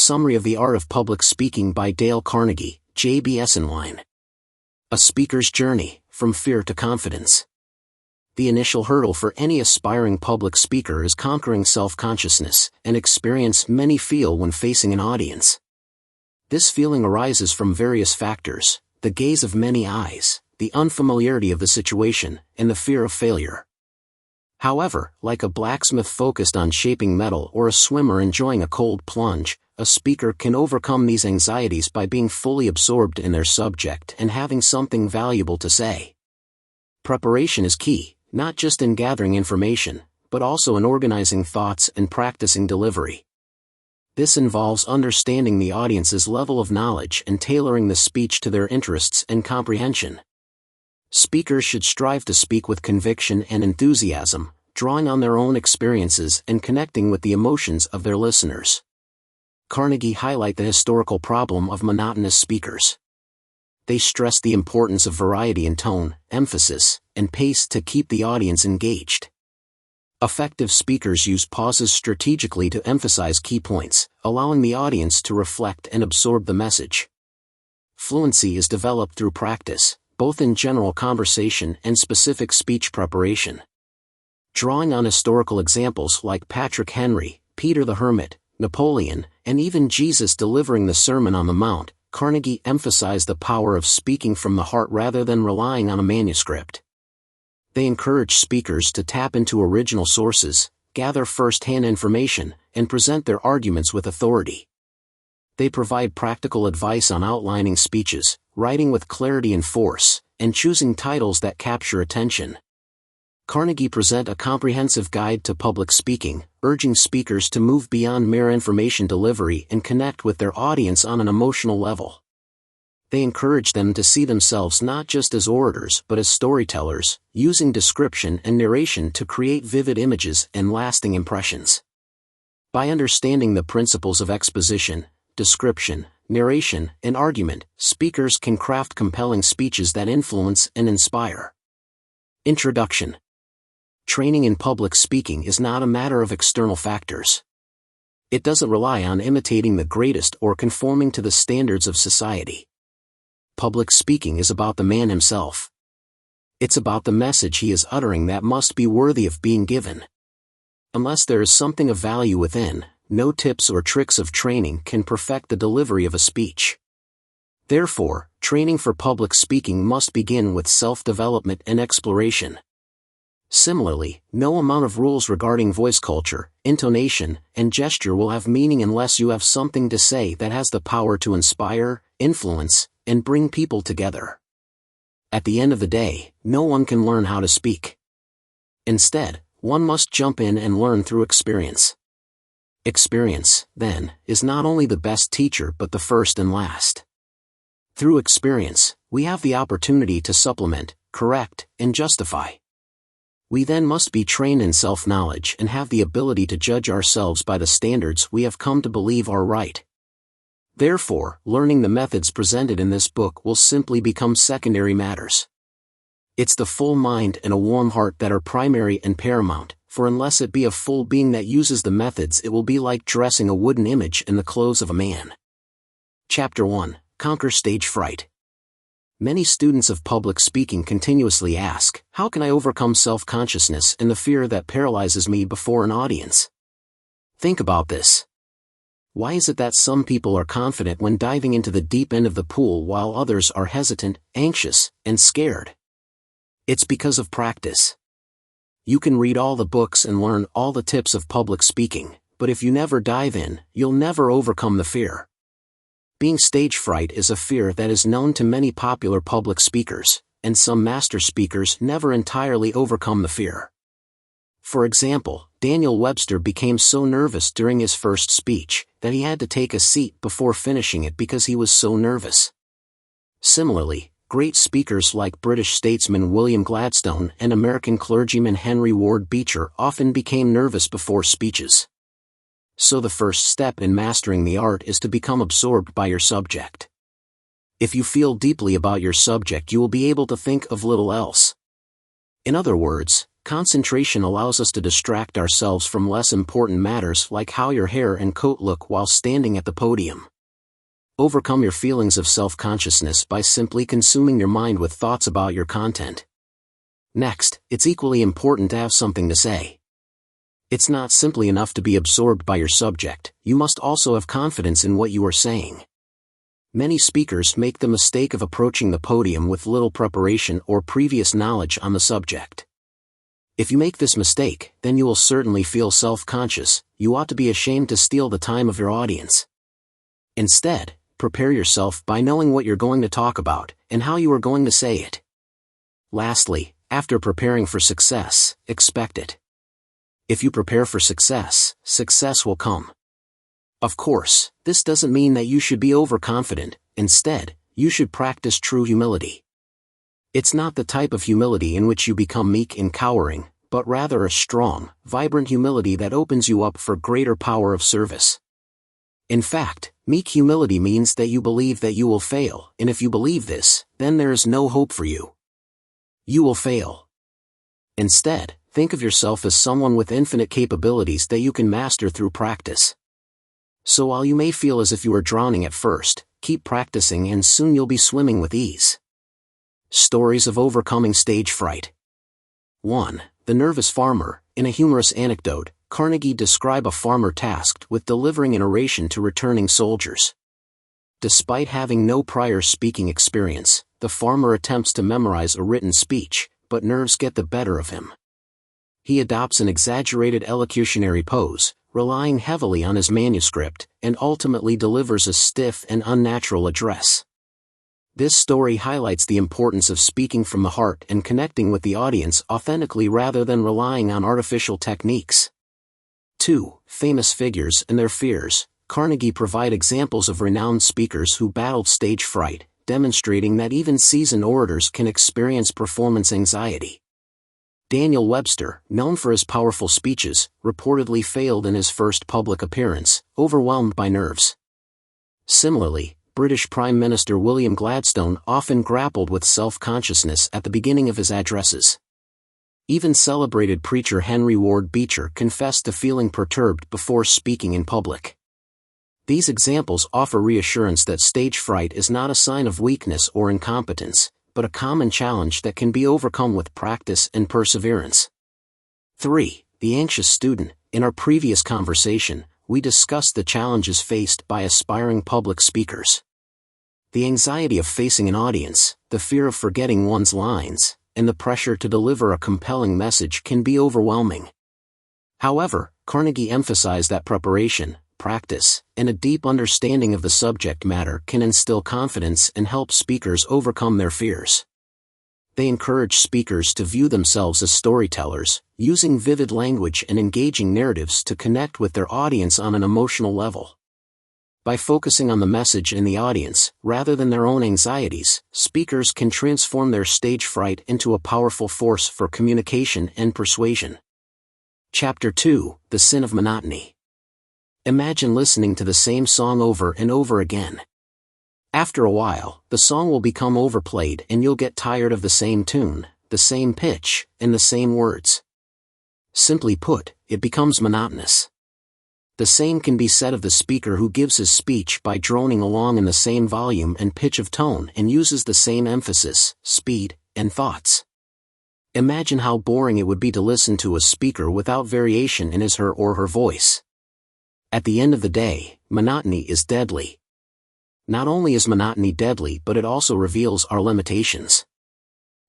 Summary of the Art of Public Speaking by Dale Carnegie, JBS Inline. A Speaker's Journey, From Fear to Confidence. The initial hurdle for any aspiring public speaker is conquering self-consciousness, an experience many feel when facing an audience. This feeling arises from various factors: the gaze of many eyes, the unfamiliarity of the situation, and the fear of failure. However, like a blacksmith focused on shaping metal or a swimmer enjoying a cold plunge, a speaker can overcome these anxieties by being fully absorbed in their subject and having something valuable to say. Preparation is key, not just in gathering information, but also in organizing thoughts and practicing delivery. This involves understanding the audience's level of knowledge and tailoring the speech to their interests and comprehension. Speakers should strive to speak with conviction and enthusiasm, drawing on their own experiences and connecting with the emotions of their listeners. Carnegie highlight the historical problem of monotonous speakers. They stress the importance of variety in tone, emphasis, and pace to keep the audience engaged. Effective speakers use pauses strategically to emphasize key points, allowing the audience to reflect and absorb the message. Fluency is developed through practice, both in general conversation and specific speech preparation. Drawing on historical examples like Patrick Henry, Peter the Hermit, Napoleon, and even Jesus delivering the Sermon on the Mount, Carnegie emphasized the power of speaking from the heart rather than relying on a manuscript. They encourage speakers to tap into original sources, gather first-hand information, and present their arguments with authority. They provide practical advice on outlining speeches, writing with clarity and force, and choosing titles that capture attention. Carnegie present a comprehensive guide to public speaking, urging speakers to move beyond mere information delivery and connect with their audience on an emotional level. They encourage them to see themselves not just as orators but as storytellers, using description and narration to create vivid images and lasting impressions. By understanding the principles of exposition, description, narration, and argument, speakers can craft compelling speeches that influence and inspire. Introduction. Training in public speaking is not a matter of external factors. It doesn't rely on imitating the greatest or conforming to the standards of society. Public speaking is about the man himself. It's about the message he is uttering that must be worthy of being given. Unless there is something of value within, no tips or tricks of training can perfect the delivery of a speech. Therefore, training for public speaking must begin with self-development and exploration. Similarly, no amount of rules regarding voice culture, intonation, and gesture will have meaning unless you have something to say that has the power to inspire, influence, and bring people together. At the end of the day, no one can learn how to speak. Instead, one must jump in and learn through experience. Experience, then, is not only the best teacher but the first and last. Through experience, we have the opportunity to supplement, correct, and justify. We then must be trained in self-knowledge and have the ability to judge ourselves by the standards we have come to believe are right. Therefore, learning the methods presented in this book will simply become secondary matters. It's the full mind and a warm heart that are primary and paramount, for unless it be a full being that uses the methods, it will be like dressing a wooden image in the clothes of a man. Chapter 1. Conquer Stage Fright. Many students of public speaking continuously ask, how can I overcome self-consciousness and the fear that paralyzes me before an audience? Think about this. Why is it that some people are confident when diving into the deep end of the pool while others are hesitant, anxious, and scared? It's because of practice. You can read all the books and learn all the tips of public speaking, but if you never dive in, you'll never overcome the fear. Being stage fright is a fear that is known to many popular public speakers, and some master speakers never entirely overcome the fear. For example, Daniel Webster became so nervous during his first speech that he had to take a seat before finishing it because he was so nervous. Similarly, great speakers like British statesman William Gladstone and American clergyman Henry Ward Beecher often became nervous before speeches. So the first step in mastering the art is to become absorbed by your subject. If you feel deeply about your subject, you will be able to think of little else. In other words, Concentration allows us to distract ourselves from less important matters like how your hair and coat look while standing at the podium. Overcome your feelings of self-consciousness by simply consuming your mind with thoughts about your content. Next, it's equally important to have something to say. It's not simply enough to be absorbed by your subject, you must also have confidence in what you are saying. Many speakers make the mistake of approaching the podium with little preparation or previous knowledge on the subject. If you make this mistake, then you will certainly feel self-conscious. You ought to be ashamed to steal the time of your audience. Instead, prepare yourself by knowing what you're going to talk about, and how you are going to say it. Lastly, after preparing for success, expect it. If you prepare for success, success will come. Of course, this doesn't mean that you should be overconfident. Instead, you should practice true humility. It's not the type of humility in which you become meek and cowering, but rather a strong, vibrant humility that opens you up for greater power of service. In fact, meek humility means that you believe that you will fail, and if you believe this, then there is no hope for you. You will fail. Instead, think of yourself as someone with infinite capabilities that you can master through practice. So while you may feel as if you are drowning at first, keep practicing and soon you'll be swimming with ease. Stories of overcoming stage fright. 1. The nervous farmer. In a humorous anecdote, Carnegie describes a farmer tasked with delivering an oration to returning soldiers. Despite having no prior speaking experience, the farmer attempts to memorize a written speech, but nerves get the better of him. He adopts an exaggerated elocutionary pose, relying heavily on his manuscript, and ultimately delivers a stiff and unnatural address. This story highlights the importance of speaking from the heart and connecting with the audience authentically rather than relying on artificial techniques. 2. Famous figures and their fears. Carnegie provides examples of renowned speakers who battled stage fright, demonstrating that even seasoned orators can experience performance anxiety. Daniel Webster, known for his powerful speeches, reportedly failed in his first public appearance, overwhelmed by nerves. Similarly, British Prime Minister William Gladstone often grappled with self-consciousness at the beginning of his addresses. Even celebrated preacher Henry Ward Beecher confessed to feeling perturbed before speaking in public. These examples offer reassurance that stage fright is not a sign of weakness or incompetence, but a common challenge that can be overcome with practice and perseverance. 3. The anxious student. In our previous conversation, we discussed the challenges faced by aspiring public speakers. The anxiety of facing an audience, the fear of forgetting one's lines, and the pressure to deliver a compelling message can be overwhelming. However, Carnegie emphasized that preparation, practice, and a deep understanding of the subject matter can instill confidence and help speakers overcome their fears. They encourage speakers to view themselves as storytellers, using vivid language and engaging narratives to connect with their audience on an emotional level. By focusing on the message and the audience, rather than their own anxieties, speakers can transform their stage fright into a powerful force for communication and persuasion. Chapter 2. The Sin of Monotony. Imagine listening to the same song over and over again. After a while, the song will become overplayed and you'll get tired of the same tune, the same pitch, and the same words. Simply put, it becomes monotonous. The same can be said of the speaker who gives his speech by droning along in the same volume and pitch of tone and uses the same emphasis, speed, and thoughts. Imagine how boring it would be to listen to a speaker without variation in his or her voice. At the end of the day, monotony is deadly. Not only is monotony deadly, but it also reveals our limitations.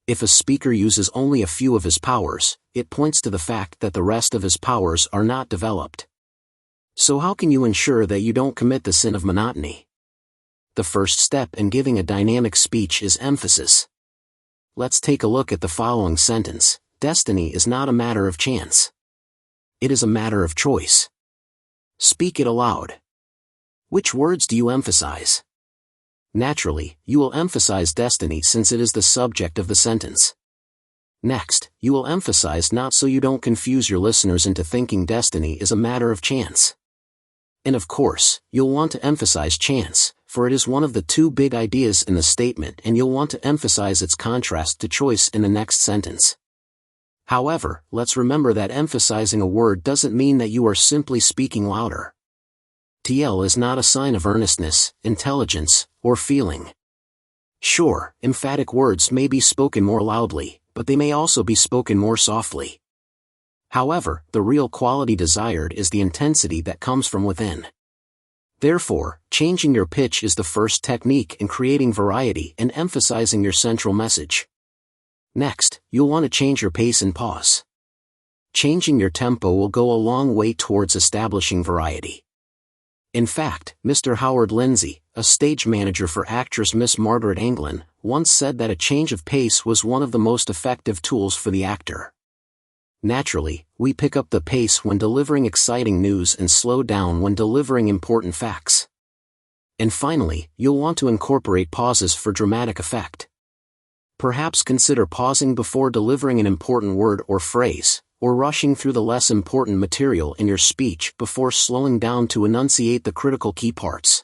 If a speaker uses only a few of his powers, it points to the fact that the rest of his powers are not developed. So how can you ensure that you don't commit the sin of monotony? The first step in giving a dynamic speech is emphasis. Let's take a look at the following sentence. Destiny is not a matter of chance. It is a matter of choice. Speak it aloud. Which words do you emphasize? Naturally, you will emphasize destiny since it is the subject of the sentence. Next, you will emphasize not so you don't confuse your listeners into thinking destiny is a matter of chance. And of course, you'll want to emphasize chance, for it is one of the two big ideas in the statement and you'll want to emphasize its contrast to choice in the next sentence. However, let's remember that emphasizing a word doesn't mean that you are simply speaking louder. TL is not a sign of earnestness, intelligence, or feeling. Sure, emphatic words may be spoken more loudly, but they may also be spoken more softly. However, the real quality desired is the intensity that comes from within. Therefore, changing your pitch is the first technique in creating variety and emphasizing your central message. Next, you'll want to change your pace and pause. Changing your tempo will go a long way towards establishing variety. In fact, Mr. Howard Lindsay, a stage manager for actress Miss Margaret Anglin, once said that a change of pace was one of the most effective tools for the actor. Naturally, we pick up the pace when delivering exciting news and slow down when delivering important facts. And finally, you'll want to incorporate pauses for dramatic effect. Perhaps consider pausing before delivering an important word or phrase, or rushing through the less important material in your speech before slowing down to enunciate the critical key parts.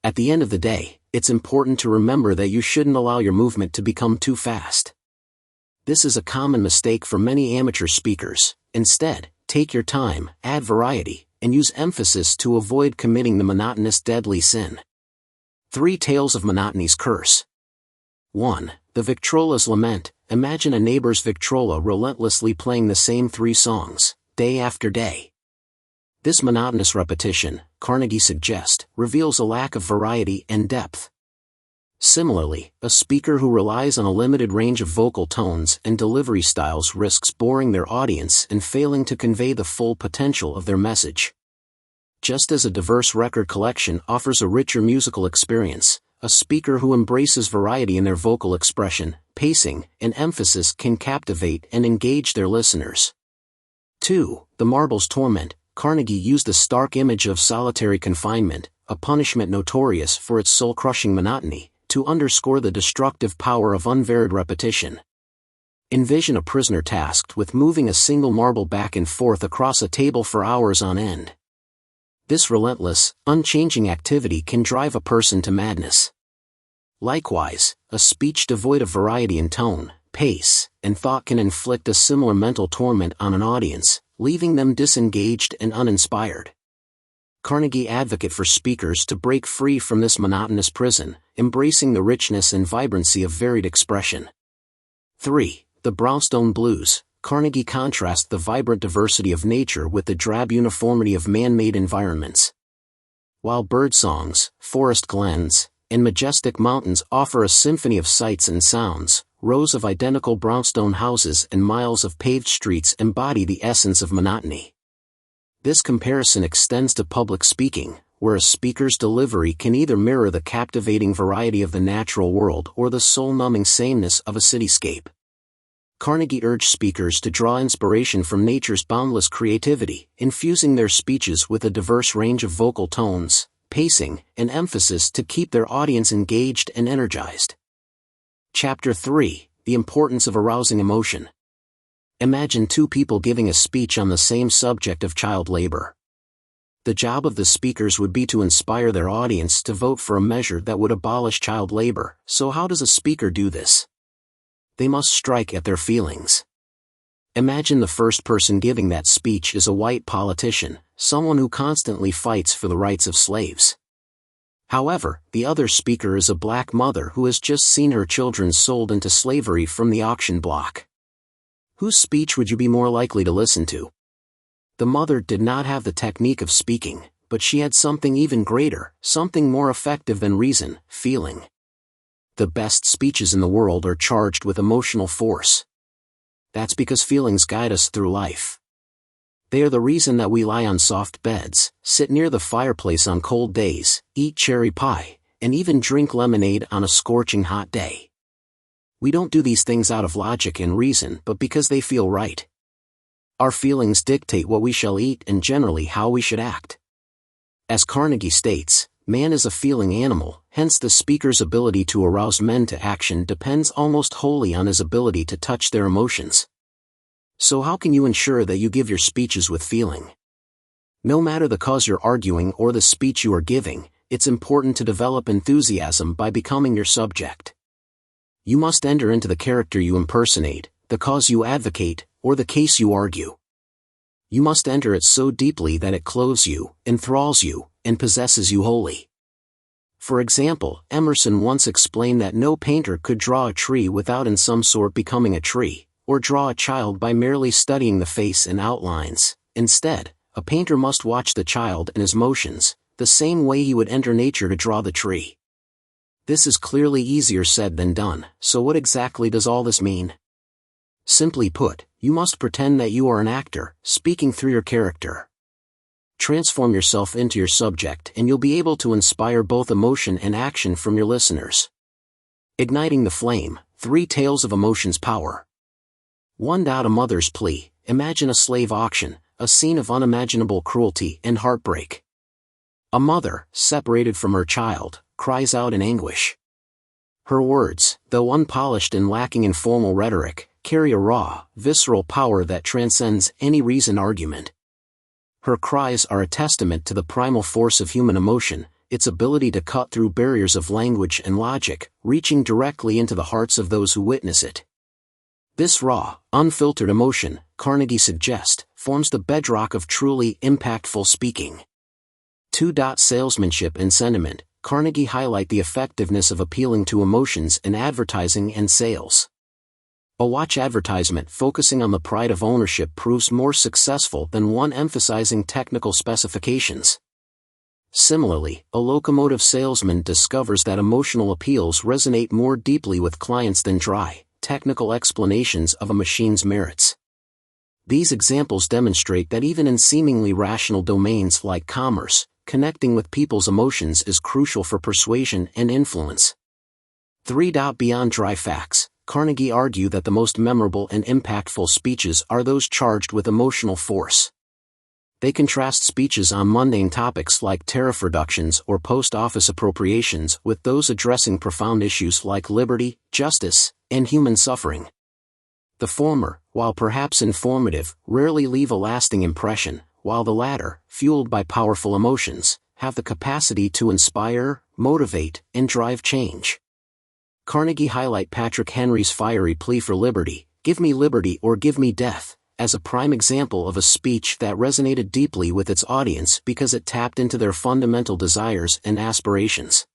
At the end of the day, it's important to remember that you shouldn't allow your movement to become too fast. This is a common mistake for many amateur speakers. Instead, take your time, add variety, and use emphasis to avoid committing the monotonous deadly sin. 3 Tales of Monotony's Curse. 1. The Victrola's Lament. Imagine a neighbor's Victrola relentlessly playing the same 3 songs, day after day. This monotonous repetition, Carnegie suggests, reveals a lack of variety and depth. Similarly, a speaker who relies on a limited range of vocal tones and delivery styles risks boring their audience and failing to convey the full potential of their message. Just as a diverse record collection offers a richer musical experience, a speaker who embraces variety in their vocal expression, pacing, and emphasis can captivate and engage their listeners. 2. The Marble's Torment. Carnegie used the stark image of solitary confinement, a punishment notorious for its soul-crushing monotony, to underscore the destructive power of unvaried repetition. Envision a prisoner tasked with moving a single marble back and forth across a table for hours on end. This relentless, unchanging activity can drive a person to madness. Likewise, a speech devoid of variety in tone, pace, and thought can inflict a similar mental torment on an audience, leaving them disengaged and uninspired. Carnegie advocated for speakers to break free from this monotonous prison, embracing the richness and vibrancy of varied expression. 3. The Brownstone Blues. Carnegie contrasts the vibrant diversity of nature with the drab uniformity of man-made environments. While birdsongs, forest glens, and majestic mountains offer a symphony of sights and sounds, rows of identical brownstone houses and miles of paved streets embody the essence of monotony. This comparison extends to public speaking, where a speaker's delivery can either mirror the captivating variety of the natural world or the soul-numbing sameness of a cityscape. Carnegie urged speakers to draw inspiration from nature's boundless creativity, infusing their speeches with a diverse range of vocal tones, pacing, and emphasis to keep their audience engaged and energized. Chapter 3. The Importance of Arousing Emotion. Imagine 2 people giving a speech on the same subject of child labor. The job of the speakers would be to inspire their audience to vote for a measure that would abolish child labor. So how does a speaker do this? They must strike at their feelings. Imagine the first person giving that speech is a white politician, someone who constantly fights for the rights of slaves. However, the other speaker is a black mother who has just seen her children sold into slavery from the auction block. Whose speech would you be more likely to listen to? The mother did not have the technique of speaking, but she had something even greater, something more effective than reason, feeling. The best speeches in the world are charged with emotional force. That's because feelings guide us through life. They are the reason that we lie on soft beds, sit near the fireplace on cold days, eat cherry pie, and even drink lemonade on a scorching hot day. We don't do these things out of logic and reason but because they feel right. Our feelings dictate what we shall eat and generally how we should act. As Carnegie states, man is a feeling animal, hence the speaker's ability to arouse men to action depends almost wholly on his ability to touch their emotions. So how can you ensure that you give your speeches with feeling? No matter the cause you're arguing or the speech you are giving, it's important to develop enthusiasm by becoming your subject. You must enter into the character you impersonate, the cause you advocate, or the case you argue. You must enter it so deeply that it clothes you, enthralls you, and possesses you wholly. For example, Emerson once explained that no painter could draw a tree without in some sort becoming a tree, or draw a child by merely studying the face and outlines. Instead, a painter must watch the child and his motions, the same way he would enter nature to draw the tree. This is clearly easier said than done, so what exactly does all this mean? Simply put, you must pretend that you are an actor, speaking through your character. Transform yourself into your subject and you'll be able to inspire both emotion and action from your listeners. Igniting the flame, 3 tales of emotion's power. 1. A mother's plea. Imagine a slave auction, a scene of unimaginable cruelty and heartbreak. A mother, separated from her child, cries out in anguish. Her words, though unpolished and lacking in formal rhetoric, carry a raw, visceral power that transcends any reasoned argument. Her cries are a testament to the primal force of human emotion, its ability to cut through barriers of language and logic, reaching directly into the hearts of those who witness it. This raw, unfiltered emotion, Carnegie suggests, forms the bedrock of truly impactful speaking. 2. Salesmanship and sentiment. Carnegie highlight the effectiveness of appealing to emotions in advertising and sales. A watch advertisement focusing on the pride of ownership proves more successful than one emphasizing technical specifications. Similarly, a locomotive salesman discovers that emotional appeals resonate more deeply with clients than dry, technical explanations of a machine's merits. These examples demonstrate that even in seemingly rational domains like commerce, connecting with people's emotions is crucial for persuasion and influence. 3. Beyond dry facts. Carnegie argued that the most memorable and impactful speeches are those charged with emotional force. They contrast speeches on mundane topics like tariff reductions or post-office appropriations with those addressing profound issues like liberty, justice, and human suffering. The former, while perhaps informative, rarely leave a lasting impression, while the latter, fueled by powerful emotions, have the capacity to inspire, motivate, and drive change. Carnegie highlight Patrick Henry's fiery plea for liberty, "Give me liberty or give me death," as a prime example of a speech that resonated deeply with its audience because it tapped into their fundamental desires and aspirations.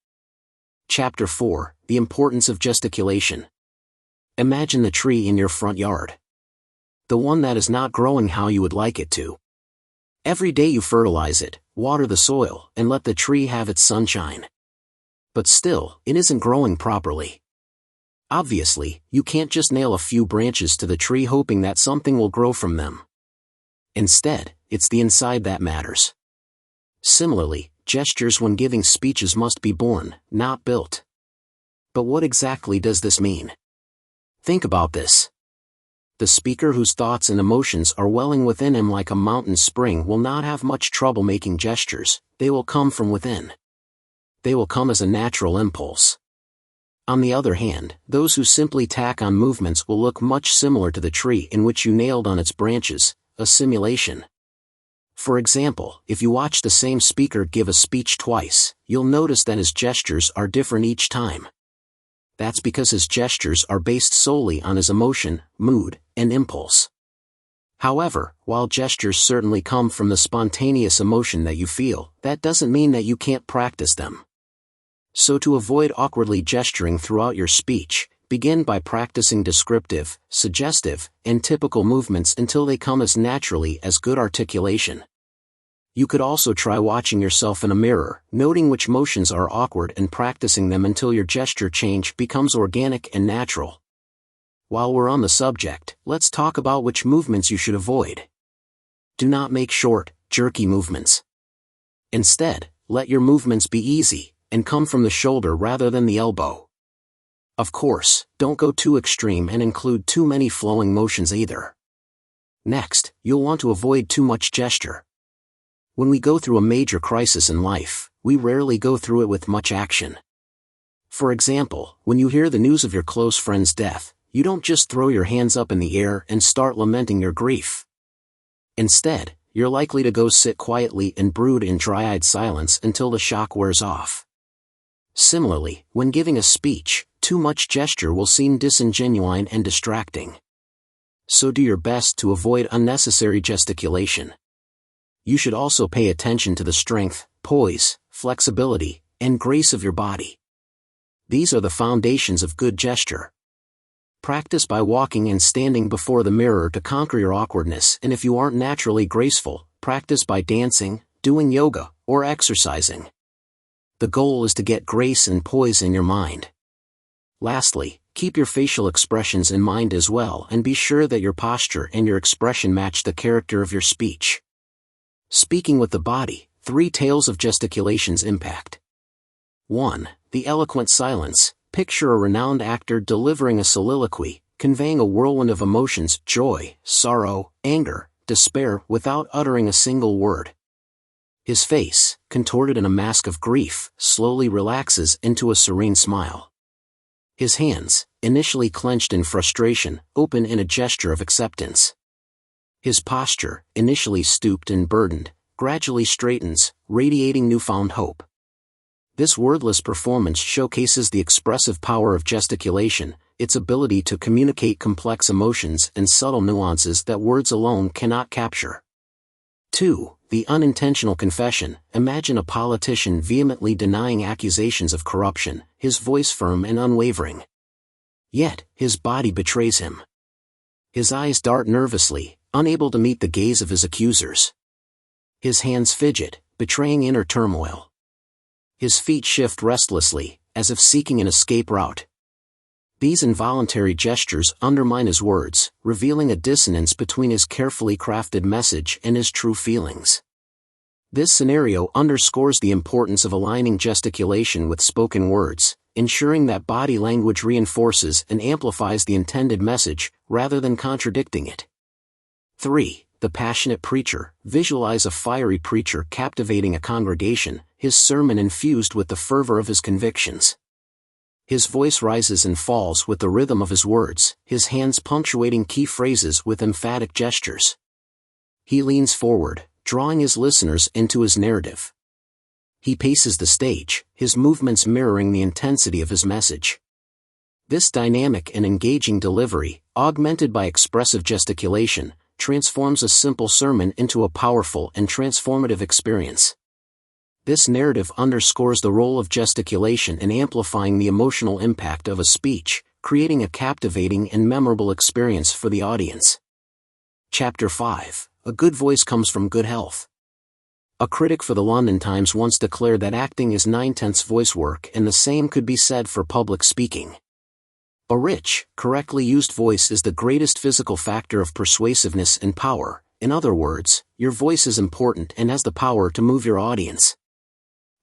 Chapter 4. The Importance of Gesticulation. Imagine the tree in your front yard. The one that is not growing how you would like it to. Every day you fertilize it, water the soil, and let the tree have its sunshine. But still, it isn't growing properly. Obviously, you can't just nail a few branches to the tree hoping that something will grow from them. Instead, it's the inside that matters. Similarly, gestures when giving speeches must be born, not built. But what exactly does this mean? Think about this. The speaker whose thoughts and emotions are welling within him like a mountain spring will not have much trouble making gestures. They will come from within. They will come as a natural impulse. On the other hand, those who simply tack on movements will look much similar to the tree in which you nailed on its branches, a simulation. For example, if you watch the same speaker give a speech twice, you'll notice that his gestures are different each time. That's because his gestures are based solely on his emotion, mood, and impulse. However, while gestures certainly come from the spontaneous emotion that you feel, that doesn't mean that you can't practice them. So to avoid awkwardly gesturing throughout your speech, begin by practicing descriptive, suggestive, and typical movements until they come as naturally as good articulation. You could also try watching yourself in a mirror, noting which motions are awkward and practicing them until your gesture change becomes organic and natural. While we're on the subject, let's talk about which movements you should avoid. Do not make short, jerky movements. Instead, let your movements be easy, and come from the shoulder rather than the elbow. Of course, don't go too extreme and include too many flowing motions either. Next, you'll want to avoid too much gesture. When we go through a major crisis in life, we rarely go through it with much action. For example, when you hear the news of your close friend's death, you don't just throw your hands up in the air and start lamenting your grief. Instead, you're likely to go sit quietly and brood in dry-eyed silence until the shock wears off. Similarly, when giving a speech, too much gesture will seem disingenuine and distracting. So do your best to avoid unnecessary gesticulation. You should also pay attention to the strength, poise, flexibility, and grace of your body. These are the foundations of good gesture. Practice by walking and standing before the mirror to conquer your awkwardness, and if you aren't naturally graceful, practice by dancing, doing yoga, or exercising. The goal is to get grace and poise in your mind. Lastly, keep your facial expressions in mind as well, and be sure that your posture and your expression match the character of your speech. Speaking with the body, 3 tales of gesticulation's impact. 1. The eloquent silence. Picture a renowned actor delivering a soliloquy, conveying a whirlwind of emotions, joy, sorrow, anger, despair, without uttering a single word. His face, contorted in a mask of grief, slowly relaxes into a serene smile. His hands, initially clenched in frustration, open in a gesture of acceptance. His posture, initially stooped and burdened, gradually straightens, radiating newfound hope. This wordless performance showcases the expressive power of gesticulation, its ability to communicate complex emotions and subtle nuances that words alone cannot capture. 2. The unintentional confession. Imagine a politician vehemently denying accusations of corruption, his voice firm and unwavering. Yet, his body betrays him. His eyes dart nervously, unable to meet the gaze of his accusers. His hands fidget, betraying inner turmoil. His feet shift restlessly, as if seeking an escape route. These involuntary gestures undermine his words, revealing a dissonance between his carefully crafted message and his true feelings. This scenario underscores the importance of aligning gesticulation with spoken words, ensuring that body language reinforces and amplifies the intended message, rather than contradicting it. 3. The passionate preacher. Visualize a fiery preacher captivating a congregation, his sermon infused with the fervor of his convictions. His voice rises and falls with the rhythm of his words, his hands punctuating key phrases with emphatic gestures. He leans forward, drawing his listeners into his narrative. He paces the stage, his movements mirroring the intensity of his message. This dynamic and engaging delivery, augmented by expressive gesticulation, transforms a simple sermon into a powerful and transformative experience. This narrative underscores the role of gesticulation in amplifying the emotional impact of a speech, creating a captivating and memorable experience for the audience. Chapter 5. A good voice comes from good health. A critic for the London Times once declared that acting is 9/10 voice work, and the same could be said for public speaking. A rich, correctly used voice is the greatest physical factor of persuasiveness and power. In other words, your voice is important and has the power to move your audience.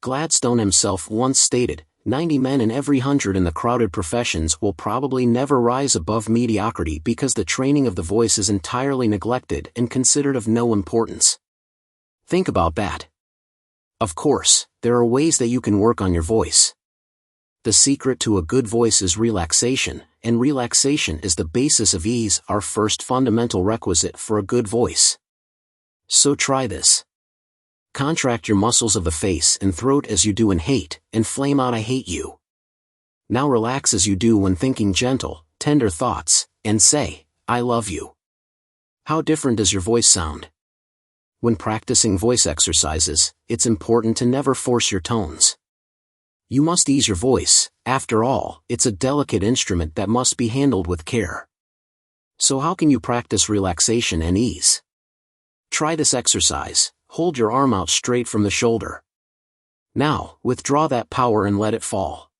Gladstone himself once stated, 90 men in every 100 in the crowded professions will probably never rise above mediocrity because the training of the voice is entirely neglected and considered of no importance. Think about that. Of course, there are ways that you can work on your voice. The secret to a good voice is relaxation, and relaxation is the basis of ease, our first fundamental requisite for a good voice. So try this. Contract your muscles of the face and throat as you do in hate, and flame out "I hate you." Now relax as you do when thinking gentle, tender thoughts, and say, "I love you." How different does your voice sound? When practicing voice exercises, it's important to never force your tones. You must ease your voice. After all, it's a delicate instrument that must be handled with care. So how can you practice relaxation and ease? Try this exercise. Hold your arm out straight from the shoulder. Now, withdraw that power and let it fall.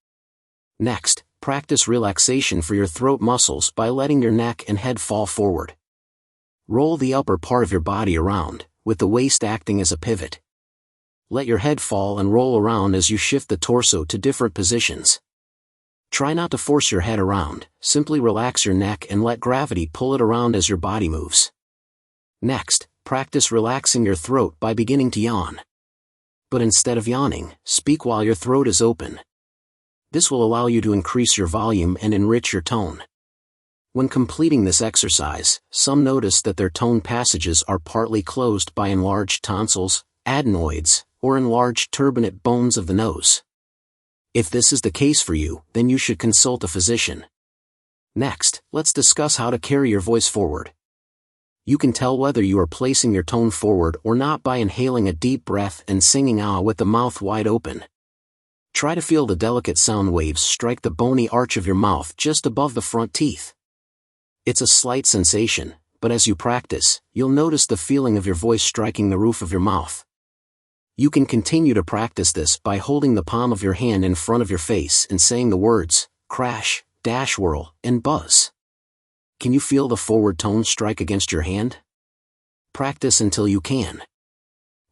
Next, practice relaxation for your throat muscles by letting your neck and head fall forward. Roll the upper part of your body around, with the waist acting as a pivot. Let your head fall and roll around as you shift the torso to different positions. Try not to force your head around, simply relax your neck and let gravity pull it around as your body moves. Next, practice relaxing your throat by beginning to yawn. But instead of yawning, speak while your throat is open. This will allow you to increase your volume and enrich your tone. When completing this exercise, some notice that their tone passages are partly closed by enlarged tonsils, adenoids, or enlarged turbinate bones of the nose. If this is the case for you, then you should consult a physician. Next, let's discuss how to carry your voice forward. You can tell whether you are placing your tone forward or not by inhaling a deep breath and singing ah with the mouth wide open. Try to feel the delicate sound waves strike the bony arch of your mouth just above the front teeth. It's a slight sensation, but as you practice, you'll notice the feeling of your voice striking the roof of your mouth. You can continue to practice this by holding the palm of your hand in front of your face and saying the words, crash, dash, whirl, and buzz. Can you feel the forward tone strike against your hand? Practice until you can.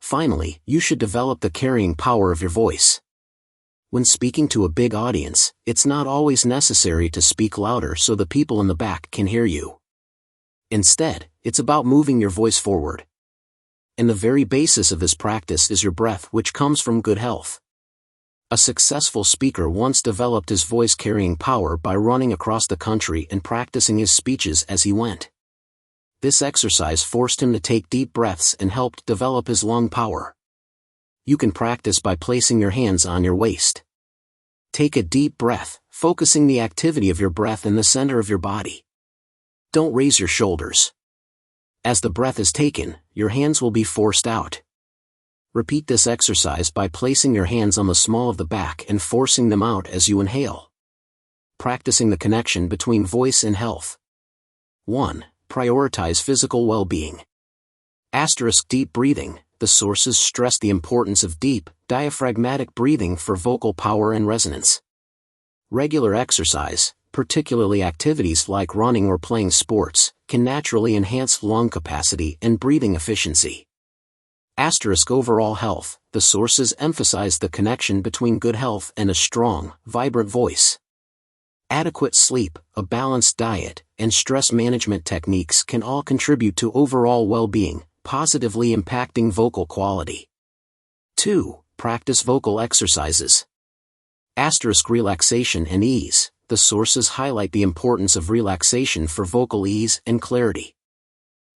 Finally, you should develop the carrying power of your voice. When speaking to a big audience, it's not always necessary to speak louder so the people in the back can hear you. Instead, it's about moving your voice forward. And the very basis of this practice is your breath, which comes from good health. A successful speaker once developed his voice carrying power by running across the country and practicing his speeches as he went. This exercise forced him to take deep breaths and helped develop his lung power. You can practice by placing your hands on your waist. Take a deep breath, focusing the activity of your breath in the center of your body. Don't raise your shoulders. As the breath is taken, your hands will be forced out. Repeat this exercise by placing your hands on the small of the back and forcing them out as you inhale. Practicing the connection between voice and health. 1. Prioritize physical well-being. Deep breathing. The sources stress the importance of deep, diaphragmatic breathing for vocal power and resonance. Regular exercise, particularly activities like running or playing sports, can naturally enhance lung capacity and breathing efficiency. Overall health. The sources emphasize the connection between good health and a strong, vibrant voice. Adequate sleep, a balanced diet, and stress management techniques can all contribute to overall well-being, positively impacting vocal quality. 2. Practice vocal exercises. Relaxation and ease. The sources highlight the importance of relaxation for vocal ease and clarity.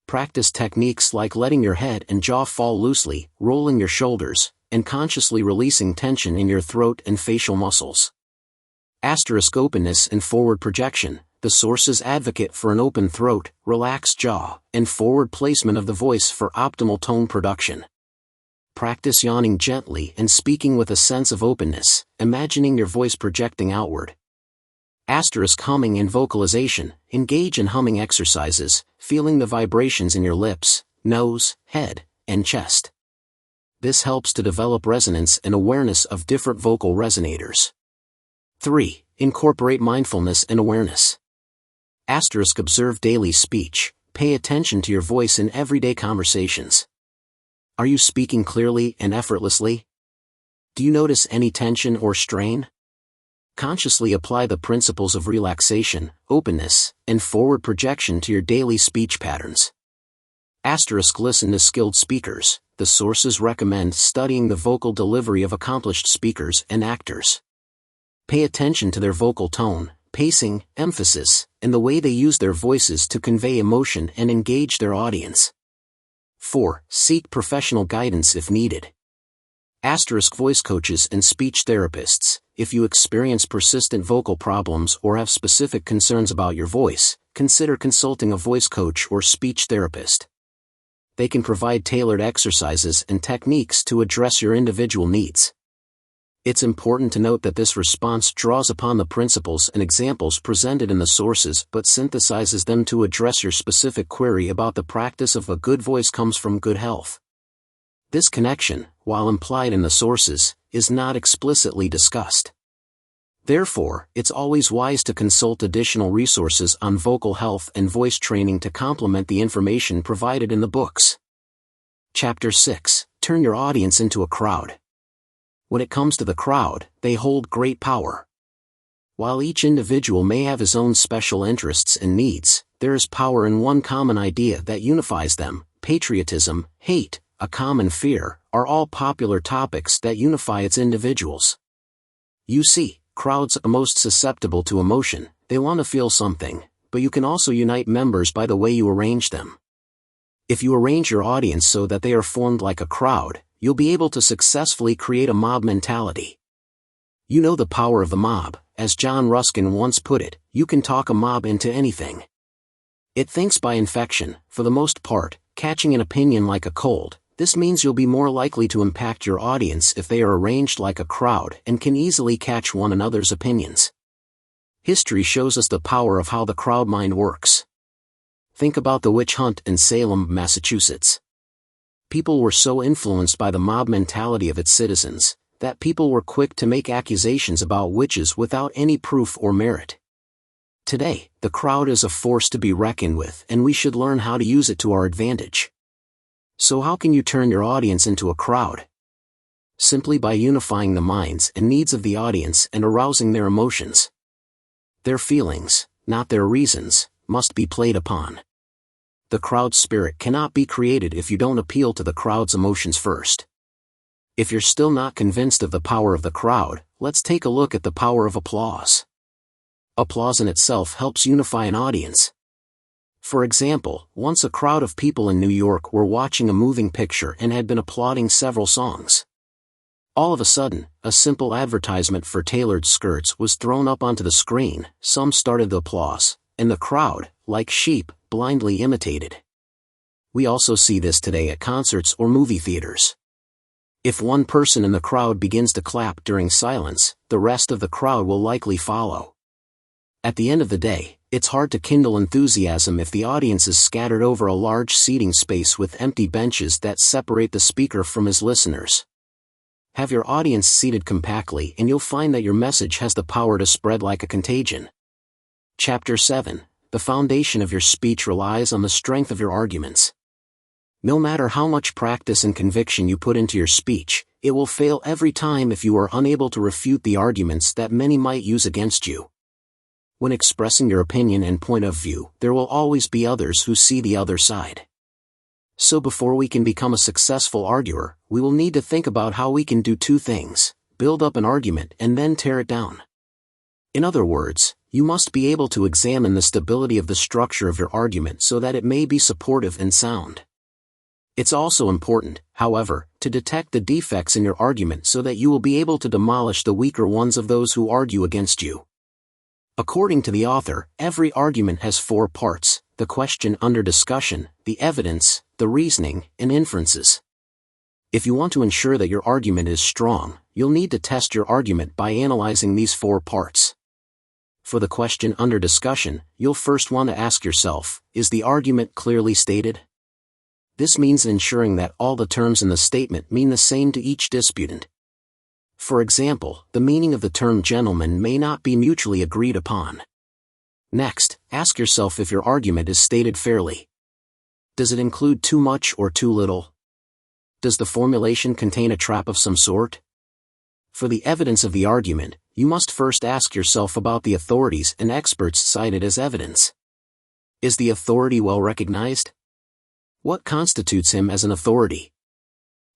Practice techniques like letting your head and jaw fall loosely, rolling your shoulders, and consciously releasing tension in your throat and facial muscles. Openness and forward projection. The sources advocate for an open throat, relaxed jaw, and forward placement of the voice for optimal tone production. Practice yawning gently and speaking with a sense of openness, imagining your voice projecting outward. Humming and vocalization. Engage in humming exercises, feeling the vibrations in your lips, nose, head, and chest. This helps to develop resonance and awareness of different vocal resonators. 3. Incorporate mindfulness and awareness. Observe daily speech. Pay attention to your voice in everyday conversations. Are you speaking clearly and effortlessly? Do you notice any tension or strain? Consciously apply the principles of relaxation, openness, and forward projection to your daily speech patterns. Listen to skilled speakers. The sources recommend studying the vocal delivery of accomplished speakers and actors. Pay attention to their vocal tone, pacing, emphasis, and the way they use their voices to convey emotion and engage their audience. 4. Seek professional guidance if needed. Voice coaches and speech therapists. If you experience persistent vocal problems or have specific concerns about your voice, consider consulting a voice coach or speech therapist. They can provide tailored exercises and techniques to address your individual needs. It's important to note that this response draws upon the principles and examples presented in the sources but synthesizes them to address your specific query about the practice of a good voice comes from good health. This connection, while implied in the sources, is not explicitly discussed. Therefore, it's always wise to consult additional resources on vocal health and voice training to complement the information provided in the books. Chapter 6. Turn your audience into a crowd. When it comes to the crowd, they hold great power. While each individual may have his own special interests and needs, there is power in one common idea that unifies them. Patriotism, hate, a common fear, are all popular topics that unify its individuals. You see, crowds are most susceptible to emotion. They want to feel something, but you can also unite members by the way you arrange them. If you arrange your audience so that they are formed like a crowd, you'll be able to successfully create a mob mentality. You know the power of the mob, as John Ruskin once put it, you can talk a mob into anything. It thinks by infection, for the most part, catching an opinion like a cold. This means you'll be more likely to impact your audience if they are arranged like a crowd and can easily catch one another's opinions. History shows us the power of how the crowd mind works. Think about the witch hunt in Salem, Massachusetts. People were so influenced by the mob mentality of its citizens, that people were quick to make accusations about witches without any proof or merit. Today, the crowd is a force to be reckoned with, and we should learn how to use it to our advantage. So how can you turn your audience into a crowd? Simply by unifying the minds and needs of the audience and arousing their emotions. Their feelings, not their reasons, must be played upon. The crowd spirit cannot be created if you don't appeal to the crowd's emotions first. If you're still not convinced of the power of the crowd, let's take a look at the power of applause. Applause in itself helps unify an audience. For example, once a crowd of people in New York were watching a moving picture and had been applauding several songs. All of a sudden, a simple advertisement for tailored skirts was thrown up onto the screen. Some started the applause, and the crowd, like sheep, blindly imitated. We also see this today at concerts or movie theaters. If one person in the crowd begins to clap during silence, the rest of the crowd will likely follow. At the end of the day, it's hard to kindle enthusiasm if the audience is scattered over a large seating space with empty benches that separate the speaker from his listeners. Have your audience seated compactly and you'll find that your message has the power to spread like a contagion. Chapter 7. The foundation of your speech relies on the strength of your arguments. No matter how much practice and conviction you put into your speech, it will fail every time if you are unable to refute the arguments that many might use against you. When expressing your opinion and point of view, there will always be others who see the other side. So before we can become a successful arguer, we will need to think about how we can do two things: build up an argument and then tear it down. In other words, you must be able to examine the stability of the structure of your argument so that it may be supportive and sound. It's also important, however, to detect the defects in your argument so that you will be able to demolish the weaker ones of those who argue against you. According to the author, every argument has 4 parts: the question under discussion, the evidence, the reasoning, and inferences. If you want to ensure that your argument is strong, you'll need to test your argument by analyzing these 4 parts. For the question under discussion, you'll first want to ask yourself, is the argument clearly stated? This means ensuring that all the terms in the statement mean the same to each disputant. For example, the meaning of the term gentleman may not be mutually agreed upon. Next, ask yourself if your argument is stated fairly. Does it include too much or too little? Does the formulation contain a trap of some sort? For the evidence of the argument, you must first ask yourself about the authorities and experts cited as evidence. Is the authority well recognized? What constitutes him as an authority?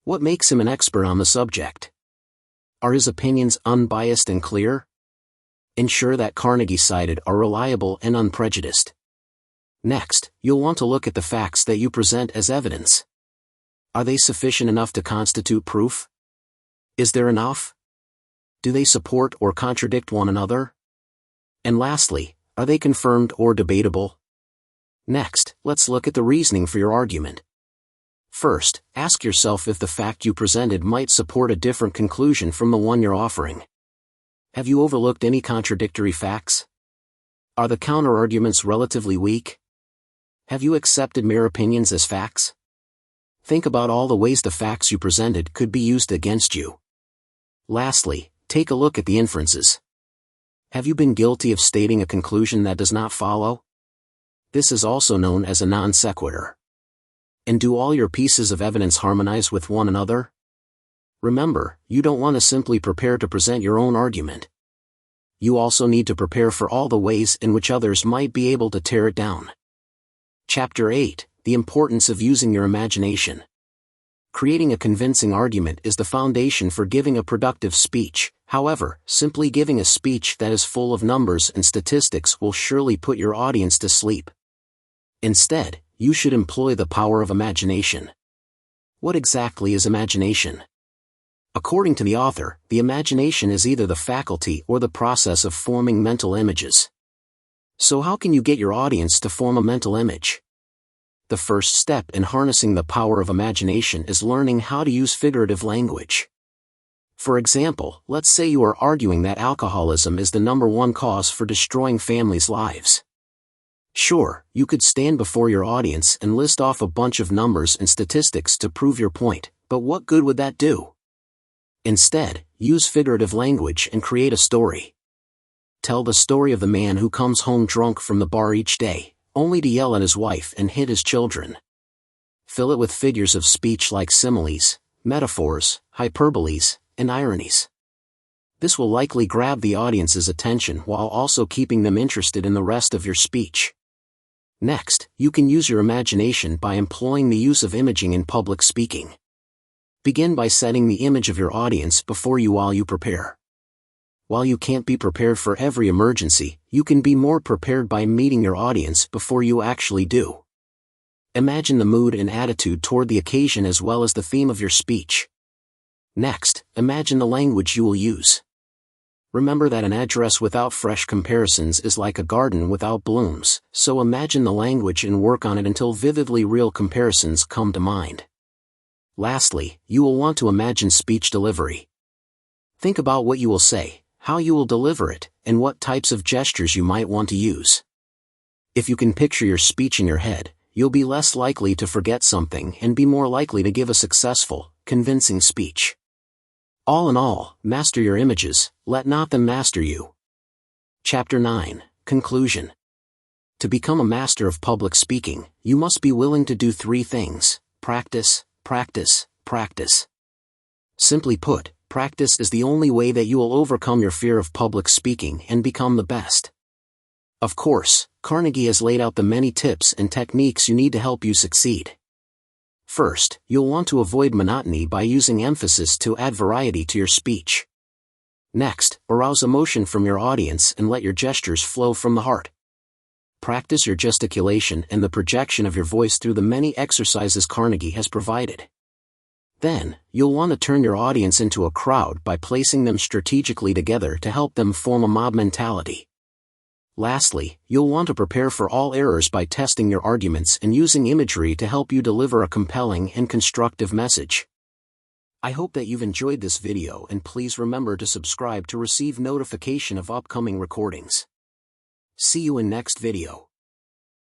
What makes him an expert on the subject? Are his opinions unbiased and clear? Ensure that Carnegie cited are reliable and unprejudiced. Next, you'll want to look at the facts that you present as evidence. Are they sufficient enough to constitute proof? Is there enough? Do they support or contradict one another? And lastly, are they confirmed or debatable? Next, let's look at the reasoning for your argument. First, ask yourself if the fact you presented might support a different conclusion from the one you're offering. Have you overlooked any contradictory facts? Are the counterarguments relatively weak? Have you accepted mere opinions as facts? Think about all the ways the facts you presented could be used against you. Lastly, take a look at the inferences. Have you been guilty of stating a conclusion that does not follow? This is also known as a non sequitur. And do all your pieces of evidence harmonize with one another? Remember, you don't want to simply prepare to present your own argument. You also need to prepare for all the ways in which others might be able to tear it down. Chapter 8. The importance of using your imagination. Creating a convincing argument is the foundation for giving a productive speech. However, simply giving a speech that is full of numbers and statistics will surely put your audience to sleep. Instead, you should employ the power of imagination. What exactly is imagination? According to the author, the imagination is either the faculty or the process of forming mental images. So how can you get your audience to form a mental image? The first step in harnessing the power of imagination is learning how to use figurative language. For example, let's say you are arguing that alcoholism is the #1 cause for destroying families' lives. Sure, you could stand before your audience and list off a bunch of numbers and statistics to prove your point, but what good would that do? Instead, use figurative language and create a story. Tell the story of the man who comes home drunk from the bar each day, only to yell at his wife and hit his children. Fill it with figures of speech like similes, metaphors, hyperboles, and ironies. This will likely grab the audience's attention while also keeping them interested in the rest of your speech. Next, you can use your imagination by employing the use of imaging in public speaking. Begin by setting the image of your audience before you while you prepare. While you can't be prepared for every emergency, you can be more prepared by meeting your audience before you actually do. Imagine the mood and attitude toward the occasion as well as the theme of your speech. Next, imagine the language you will use. Remember that an address without fresh comparisons is like a garden without blooms, so imagine the language and work on it until vividly real comparisons come to mind. Lastly, you will want to imagine speech delivery. Think about what you will say, how you will deliver it, and what types of gestures you might want to use. If you can picture your speech in your head, you'll be less likely to forget something and be more likely to give a successful, convincing speech. All in all, master your images, let not them master you. Chapter 9, Conclusion. To become a master of public speaking, you must be willing to do 3 things: practice, practice, practice. Simply put, practice is the only way that you will overcome your fear of public speaking and become the best. Of course, Carnegie has laid out the many tips and techniques you need to help you succeed. First, you'll want to avoid monotony by using emphasis to add variety to your speech. Next, arouse emotion from your audience and let your gestures flow from the heart. Practice your gesticulation and the projection of your voice through the many exercises Carnegie has provided. Then, you'll want to turn your audience into a crowd by placing them strategically together to help them form a mob mentality. Lastly, you'll want to prepare for all errors by testing your arguments and using imagery to help you deliver a compelling and constructive message. I hope that you've enjoyed this video, and please remember to subscribe to receive notification of upcoming recordings. See you in next video.